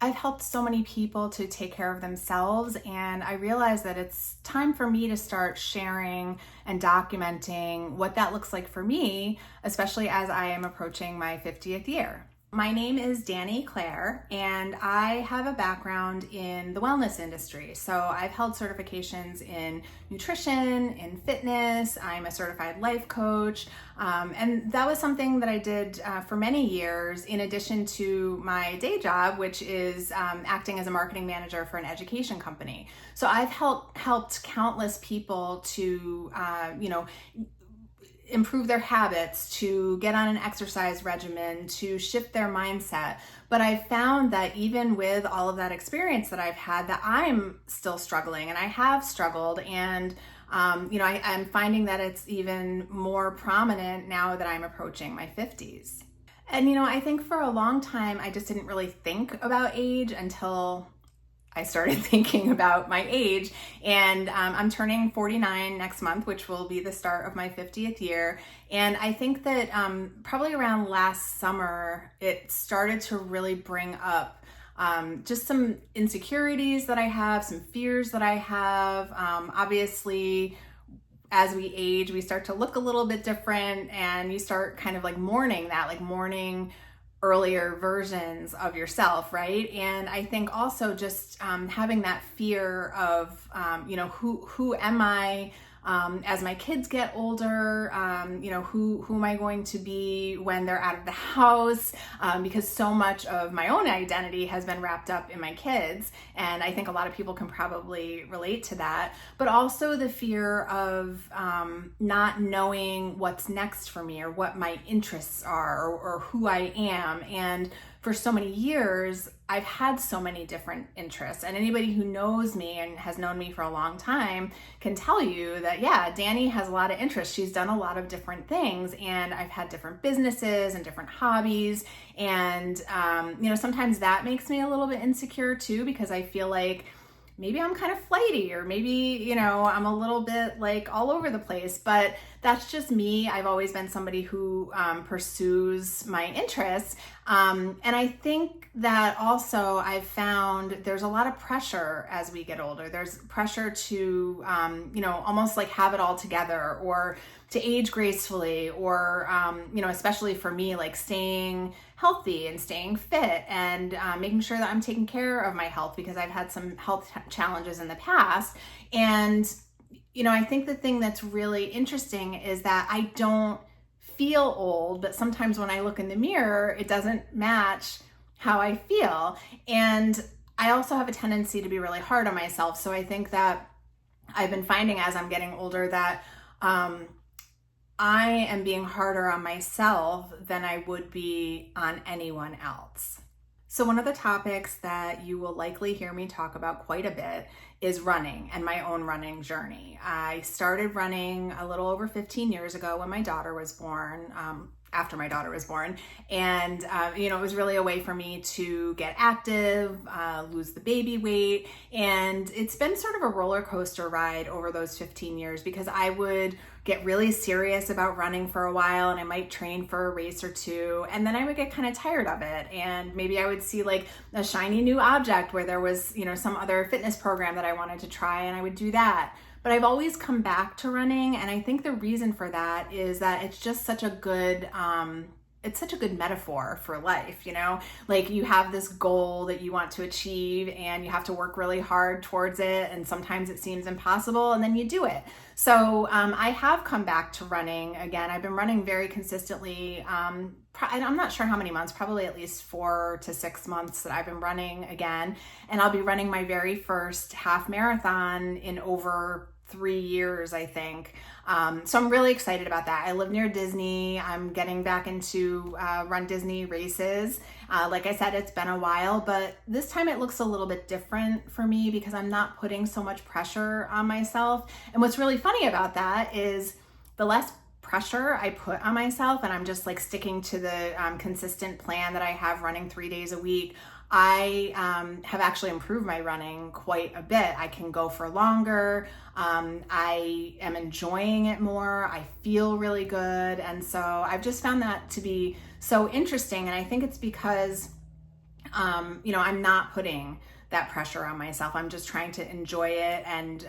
I've helped so many people to take care of themselves, and I realized that it's time for me to start sharing and documenting what that looks like for me, especially as I am approaching my 50th year. My name is Danny Claire, and I have a background in the wellness industry. So I've held certifications in nutrition, in fitness. I'm a certified life coach. And that was something that I did for many years, in addition to my day job, which is acting as a marketing manager for an education company. So I've helped countless people to, improve their habits, to get on an exercise regimen, to shift their mindset. But I've found that even with all of that experience that I've had, that I'm still struggling, and I have struggled. And I'm finding that it's even more prominent now that I'm approaching my 50s. And I think for a long time, I just didn't really think about age until I started thinking about my age. And I'm turning 49 next month, which will be the start of my 50th year. And I think that probably around last summer, it started to really bring up just some insecurities that I have, some fears that I have. Obviously, as we age, we start to look a little bit different, and you start kind of like mourning that, like mourning earlier versions of yourself, right? And I think also just having that fear of, who am I as my kids get older? Who am I going to be when they're out of the house? Because so much of my own identity has been wrapped up in my kids, and I think a lot of people can probably relate to that. But also the fear of not knowing what's next for me, or what my interests are, or who I am. And for so many years, I've had so many different interests, and anybody who knows me and has known me for a long time can tell you that, yeah, Danny has a lot of interests. She's done a lot of different things, and I've had different businesses and different hobbies. And, sometimes that makes me a little bit insecure too, because I feel like maybe I'm kind of flighty, or maybe, I'm a little bit like all over the place, but that's just me. I've always been somebody who pursues my interests. And I think that also I've found there's a lot of pressure as we get older. There's pressure to, almost like have it all together, or to age gracefully, or, especially for me, like staying healthy and staying fit, and making sure that I'm taking care of my health, because I've had some health challenges in the past. And, I think the thing that's really interesting is that I don't feel old, but sometimes when I look in the mirror, it doesn't match how I feel. And I also have a tendency to be really hard on myself. So I think that I've been finding as I'm getting older that I am being harder on myself than I would be on anyone else. So one of the topics that you will likely hear me talk about quite a bit is running, and my own running journey. I started running a little over 15 years ago when my daughter was born, after my daughter was born. And, it was really a way for me to get active, lose the baby weight. And it's been sort of a roller coaster ride over those 15 years, because I would get really serious about running for a while, and I might train for a race or two, and then I would get kind of tired of it. And maybe I would see like a shiny new object where there was, some other fitness program that I wanted to try, and I would do that. But I've always come back to running, and I think the reason for that is that it's just such a good metaphor for life, like you have this goal that you want to achieve, and you have to work really hard towards it, and sometimes it seems impossible, and then you do it. So I have come back to running again. I've been running very consistently. I'm not sure how many months, probably at least 4 to 6 months that I've been running again. And I'll be running my very first half marathon in over 3 years, I think. So I'm really excited about that. I live near Disney. I'm getting back into Run Disney races. Like I said, it's been a while, but this time it looks a little bit different for me, because I'm not putting so much pressure on myself. And what's really funny about that is the less pressure I put on myself, and I'm just like sticking to the consistent plan that I have, running 3 days a week, I have actually improved my running quite a bit. I can go for longer. I am enjoying it more. I feel really good. And so I've just found that to be so interesting. And I think it's because I'm not putting that pressure on myself. I'm just trying to enjoy it and,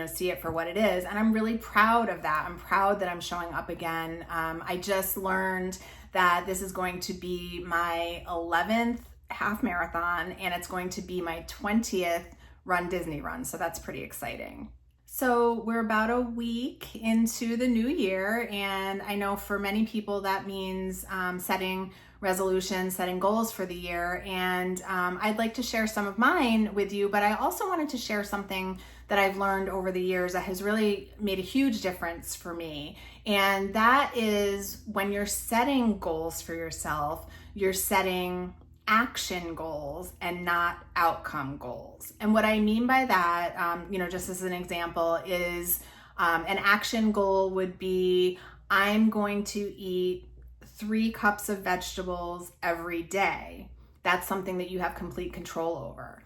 see it for what it is. And I'm really proud of that. I'm proud that I'm showing up again. I just learned that this is going to be my 11th half marathon, and it's going to be my 20th Run Disney run. So that's pretty exciting. So we're about a week into the new year, and I know for many people that means setting resolutions, setting goals for the year, and I'd like to share some of mine with you, but I also wanted to share something that I've learned over the years that has really made a huge difference for me, and that is when you're setting goals for yourself, you're setting action goals and not outcome goals. And what I mean by that, just as an example, is an action goal would be, I'm going to eat 3 cups of vegetables every day. That's something that you have complete control over.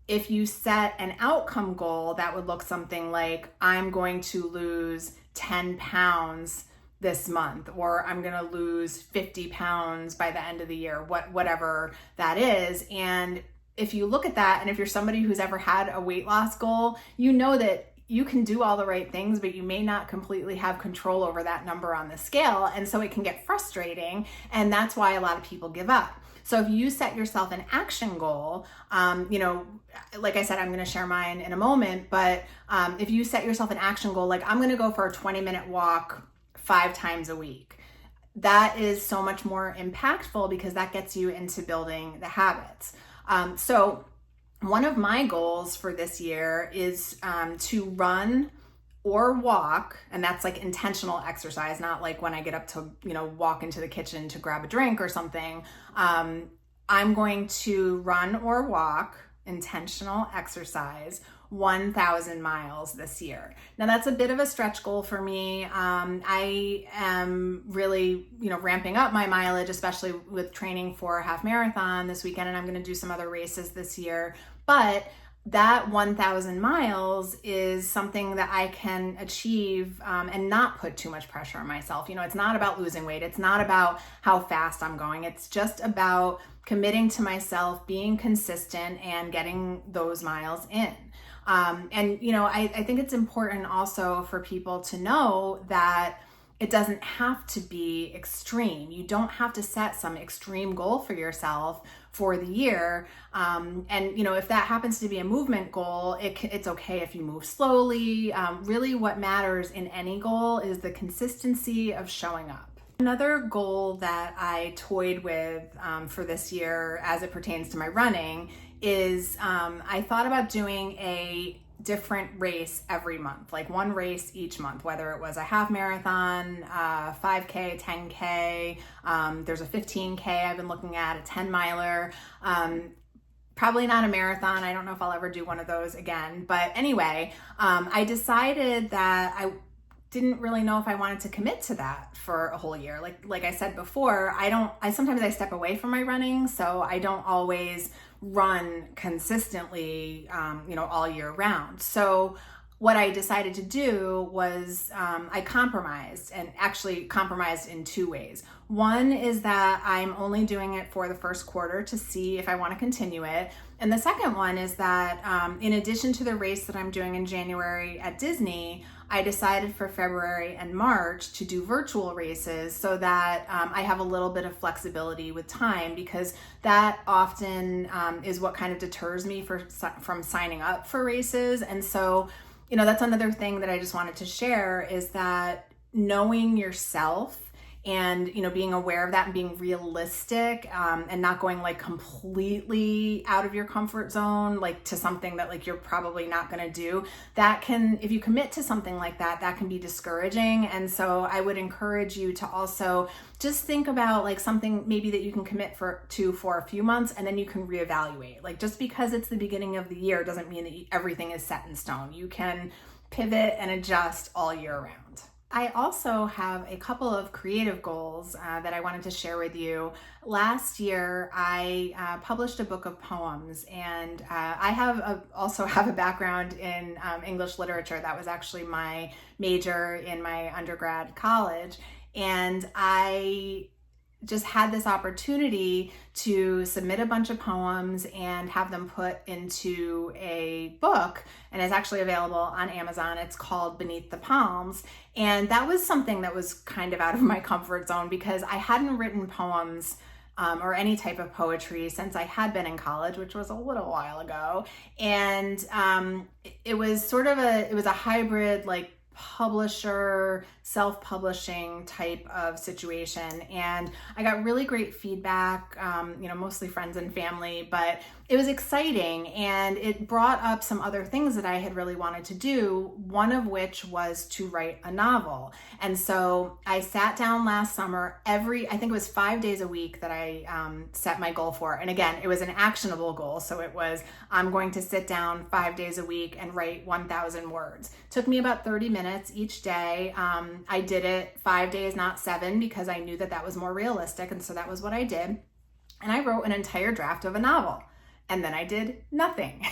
If you set an outcome goal, that would look something like, I'm going to lose 10 pounds this month, or I'm going to lose 50 pounds by the end of the year, whatever that is. And if you look at that, and if you're somebody who's ever had a weight loss goal, you know that you can do all the right things, but you may not completely have control over that number on the scale. And so it can get frustrating. And that's why a lot of people give up. So if you set yourself an action goal, like I said, I'm going to share mine in a moment, but if you set yourself an action goal, like I'm going to go for a 20-minute walk 5 times a week, that is so much more impactful because that gets you into building the habits. So one of my goals for this year is to run or walk, and that's like intentional exercise, not like when I get up to, walk into the kitchen to grab a drink or something. I'm going to run or walk, intentional exercise, 1,000 miles this year. Now that's a bit of a stretch goal for me. I am really, ramping up my mileage, especially with training for a half marathon this weekend, and I'm going to do some other races this year. But that 1,000 miles is something that I can achieve and not put too much pressure on myself. It's not about losing weight. It's not about how fast I'm going. It's just about committing to myself, being consistent, and getting those miles in. I think it's important also for people to know that it doesn't have to be extreme. You don't have to set some extreme goal for yourself for the year. If that happens to be a movement goal, it's okay if you move slowly. Really what matters in any goal is the consistency of showing up. Another goal that I toyed with for this year as it pertains to my running is I thought about doing a different race every month, like one race each month, whether it was a half marathon, 5K, 10K, there's a 15K I've been looking at, a 10 miler, probably not a marathon. I don't know if I'll ever do one of those again. But anyway, I decided that I didn't really know if I wanted to commit to that for a whole year. Like I said before, sometimes I step away from my running, so I don't always run consistently, all year round. So what I decided to do was I compromised, and actually compromised in 2 ways. One is that I'm only doing it for the first quarter to see if I want to continue it. And the second one is that in addition to the race that I'm doing in January at Disney, I decided for February and March to do virtual races so that I have a little bit of flexibility with time, because that often is what kind of deters me from signing up for races. And so, that's another thing that I just wanted to share, is that knowing yourself and, being aware of that and being realistic and not going like completely out of your comfort zone, like to something that like you're probably not going to do, that can, if you commit to something like that, that can be discouraging. And so I would encourage you to also just think about like something maybe that you can commit to for a few months, and then you can reevaluate. Like just because it's the beginning of the year doesn't mean that everything is set in stone. You can pivot and adjust all year round. I also have a couple of creative goals that I wanted to share with you. Last year, I published a book of poems, and I also have a background in English literature. That was actually my major in my undergrad college, and I just had this opportunity to submit a bunch of poems and have them put into a book, and it's actually available on Amazon. It's called Beneath the Palms. And that was something that was kind of out of my comfort zone because I hadn't written poems or any type of poetry since I had been in college, which was a little while ago. And it was sort of it was a hybrid, like publisher, self-publishing type of situation. And I got really great feedback, mostly friends and family, but it was exciting. And it brought up some other things that I had really wanted to do, one of which was to write a novel. And so I sat down last summer, I think it was 5 days a week that I set my goal for. And again, it was an actionable goal. So it was, I'm going to sit down 5 days a week and write 1,000 words. Took me about 30 minutes each day. I did it 5 days, not 7, because I knew that that was more realistic. And so that was what I did. And I wrote an entire draft of a novel. And then I did nothing.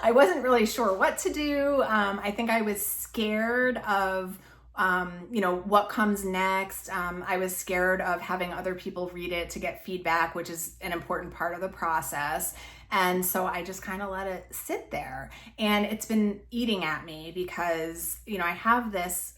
I wasn't really sure what to do. I think I was scared of, what comes next. I was scared of having other people read it to get feedback, which is an important part of the process. And so I just kind of let it sit there. And it's been eating at me because, I have this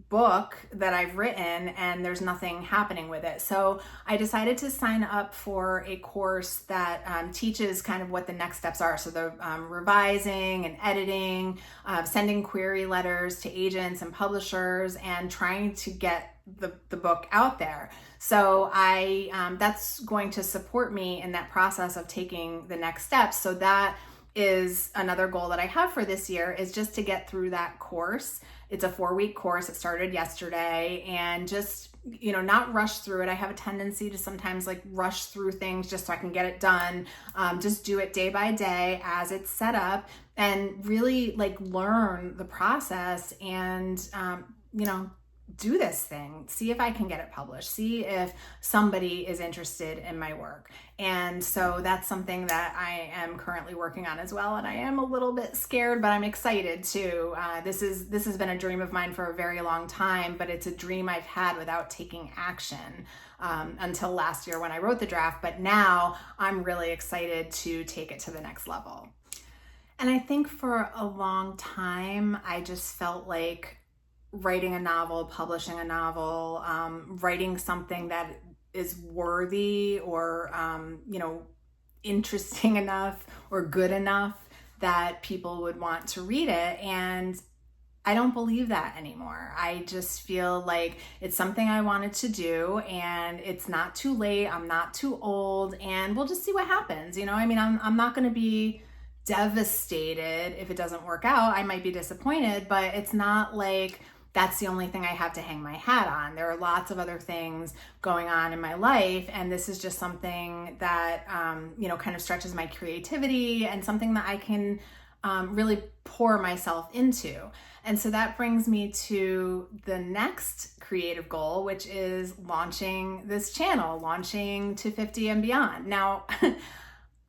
book that I've written and there's nothing happening with it. So I decided to sign up for a course that teaches kind of what the next steps are. So the revising and editing, sending query letters to agents and publishers, and trying to get the book out there. So that's going to support me in that process of taking the next steps. So that is another goal that I have for this year, is just to get through that course. It's a 4-week course. It started yesterday, and just, not rush through it. I have a tendency to sometimes like rush through things just so I can get it done. Just do it day by day as it's set up, and really like learn the process and, do this thing, see if I can get it published, see if somebody is interested in my work. And so that's something that I am currently working on as well. And I am a little bit scared, but I'm excited too. This has been a dream of mine for a very long time, but it's a dream I've had without taking action until last year when I wrote the draft. But now I'm really excited to take it to the next level. And I think for a long time, I just felt like writing a novel, publishing a novel, writing something that is worthy or, interesting enough or good enough that people would want to read it. And I don't believe that anymore. I just feel like it's something I wanted to do, and it's not too late. I'm not too old, and we'll just see what happens. I'm not going to be devastated if it doesn't work out. I might be disappointed, but it's not like that's the only thing I have to hang my hat on. There are lots of other things going on in my life, and this is just something that, kind of stretches my creativity and something that I can really pour myself into. And so that brings me to the next creative goal, which is launching this channel, launching to 50 and beyond. Now,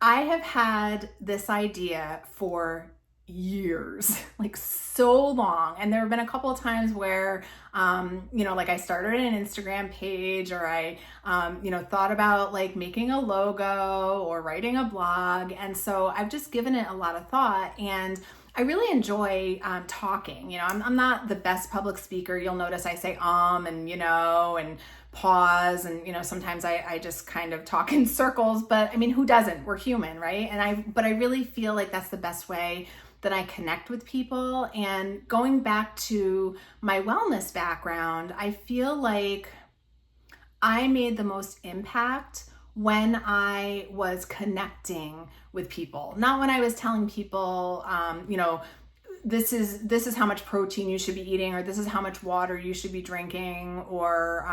I have had this idea for years, like so long. And there have been a couple of times where, I started an Instagram page, or I, thought about like making a logo or writing a blog. And so I've just given it a lot of thought, and I really enjoy talking. I'm not the best public speaker. You'll notice I say and pause, and sometimes I just kind of talk in circles, but I mean, who doesn't? We're human, right? But I really feel like that's the best way that I connect with people. And going back to my wellness background, I feel like I made the most impact when I was connecting with people, not when I was telling people, this is how much protein you should be eating, or this is how much water you should be drinking, or,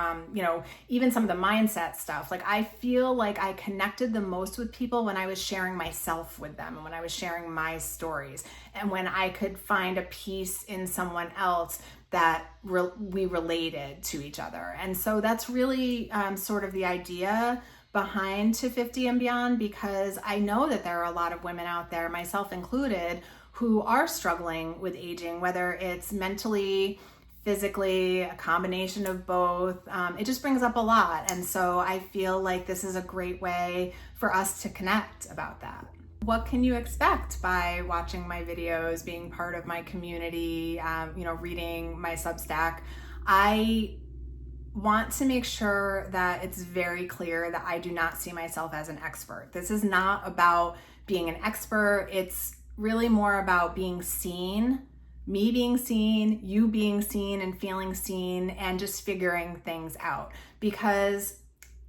even some of the mindset stuff. Like, I feel like I connected the most with people when I was sharing myself with them, and when I was sharing my stories, and when I could find a piece in someone else that we related to each other. And so that's really sort of the idea behind To 50 and Beyond, because I know that there are a lot of women out there, myself included, who are struggling with aging, whether it's mentally, physically, a combination of both. It just brings up a lot. And so I feel like this is a great way for us to connect about that. What can you expect by watching my videos, being part of my community, reading my Substack? I want to make sure that it's very clear that I do not see myself as an expert. This is not about being an expert. It's really more about being seen, me being seen, you being seen and feeling seen, and just figuring things out. Because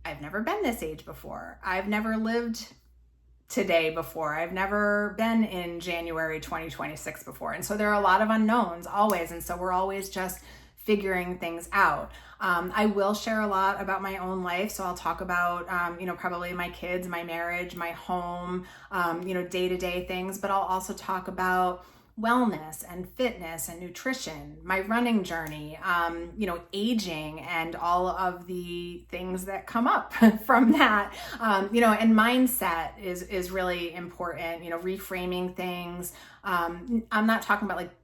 I've never been this age before. I've never lived today before. I've never been in January 2026 before. And so there are a lot of unknowns always. And so we're always just figuring things out. I will share a lot about my own life. So I'll talk about, probably my kids, my marriage, my home, day-to-day things, but I'll also talk about wellness and fitness and nutrition, my running journey, aging and all of the things that come up from that, and mindset is really important, reframing things. I'm not talking about like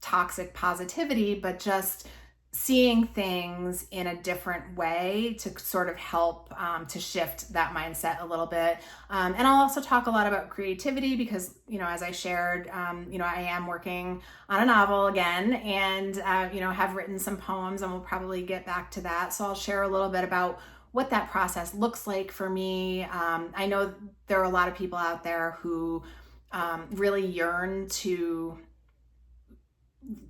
toxic positivity, but just seeing things in a different way to sort of help to shift that mindset a little bit. And I'll also talk a lot about creativity because, as I shared, I am working on a novel again and, have written some poems, and we'll probably get back to that. So I'll share a little bit about what that process looks like for me. I know there are a lot of people out there who really yearn to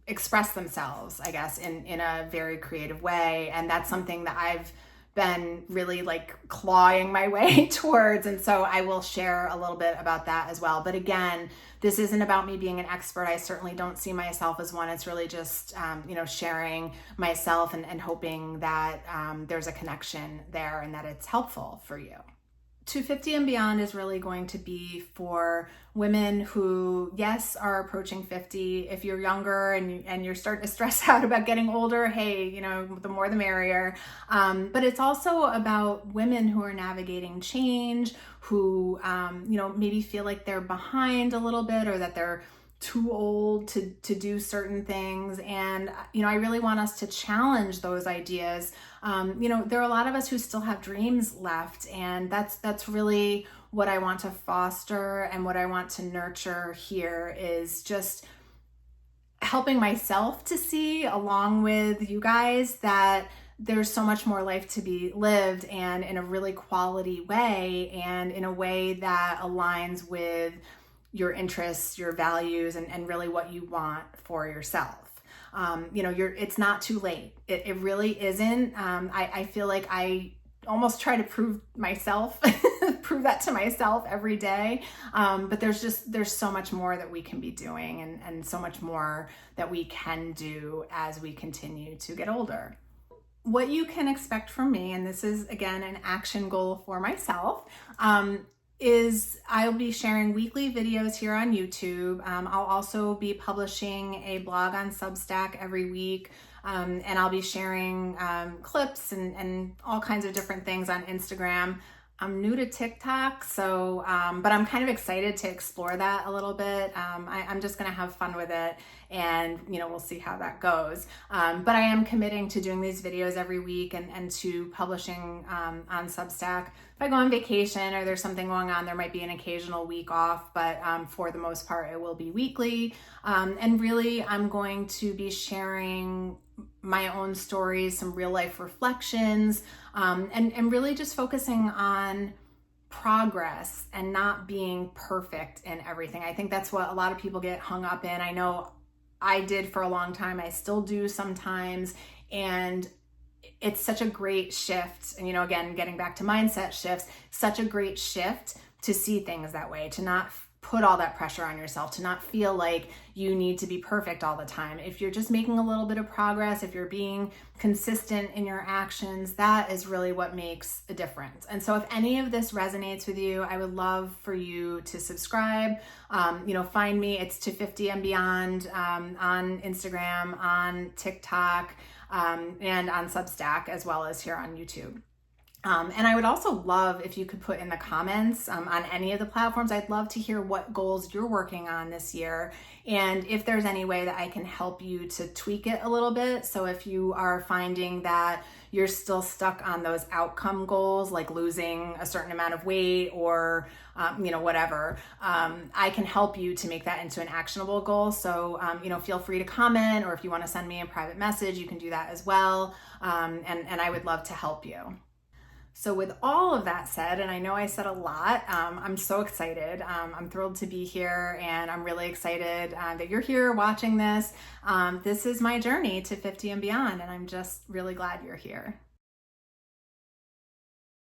express themselves, I guess, in a very creative way. And that's something that I've been really like clawing my way towards. And so I will share a little bit about that as well. But again, this isn't about me being an expert. I certainly don't see myself as one. It's really just, sharing myself and hoping that there's a connection there and that it's helpful for you. 250 and beyond is really going to be for women who, yes, are approaching 50. If you're younger and you're starting to stress out about getting older, hey, the more the merrier. But it's also about women who are navigating change, who, maybe feel like they're behind a little bit or that they're too old to do certain things. And, I really want us to challenge those ideas. There are a lot of us who still have dreams left, and that's really what I want to foster and what I want to nurture here is just helping myself to see, along with you guys, that there's so much more life to be lived, and in a really quality way, and in a way that aligns with your interests, your values, and really what you want for yourself. It's not too late. It really isn't. I feel like I almost try to prove that to myself every day. But there's so much more that we can be doing and so much more that we can do as we continue to get older. What you can expect from me, and this is again an action goal for myself, is I'll be sharing weekly videos here on YouTube. I'll also be publishing a blog on Substack every week. And I'll be sharing clips and all kinds of different things on Instagram. I'm new to TikTok, so but I'm kind of excited to explore that a little bit. I'm just gonna have fun with it, and we'll see how that goes. But I am committing to doing these videos every week and to publishing on Substack. If I go on vacation or there's something going on, there might be an occasional week off, but for the most part, it will be weekly. And really, I'm going to be sharing my own stories, some real life reflections, and really just focusing on progress and not being perfect in everything. I think that's what a lot of people get hung up in. I know I did for a long time. I still do sometimes. And it's such a great shift. And, again, getting back to mindset shifts, such a great shift to see things that way, to not put all that pressure on yourself, to not feel like you need to be perfect all the time. If you're just making a little bit of progress, if you're being consistent in your actions, that is really what makes a difference. And so if any of this resonates with you, I would love for you to subscribe. Find me, it's 250 and beyond, on Instagram, on TikTok, and on Substack, as well as here on YouTube. And I would also love if you could put in the comments on any of the platforms. I'd love to hear what goals you're working on this year, and if there's any way that I can help you to tweak it a little bit. So if you are finding that you're still stuck on those outcome goals, like losing a certain amount of weight or whatever, I can help you to make that into an actionable goal. So feel free to comment, or if you want to send me a private message, you can do that as well. And I would love to help you. So with all of that said, and I know I said a lot, I'm so excited. I'm thrilled to be here, and I'm really excited that you're here watching this. This is my journey to 50 and beyond, and I'm just really glad you're here.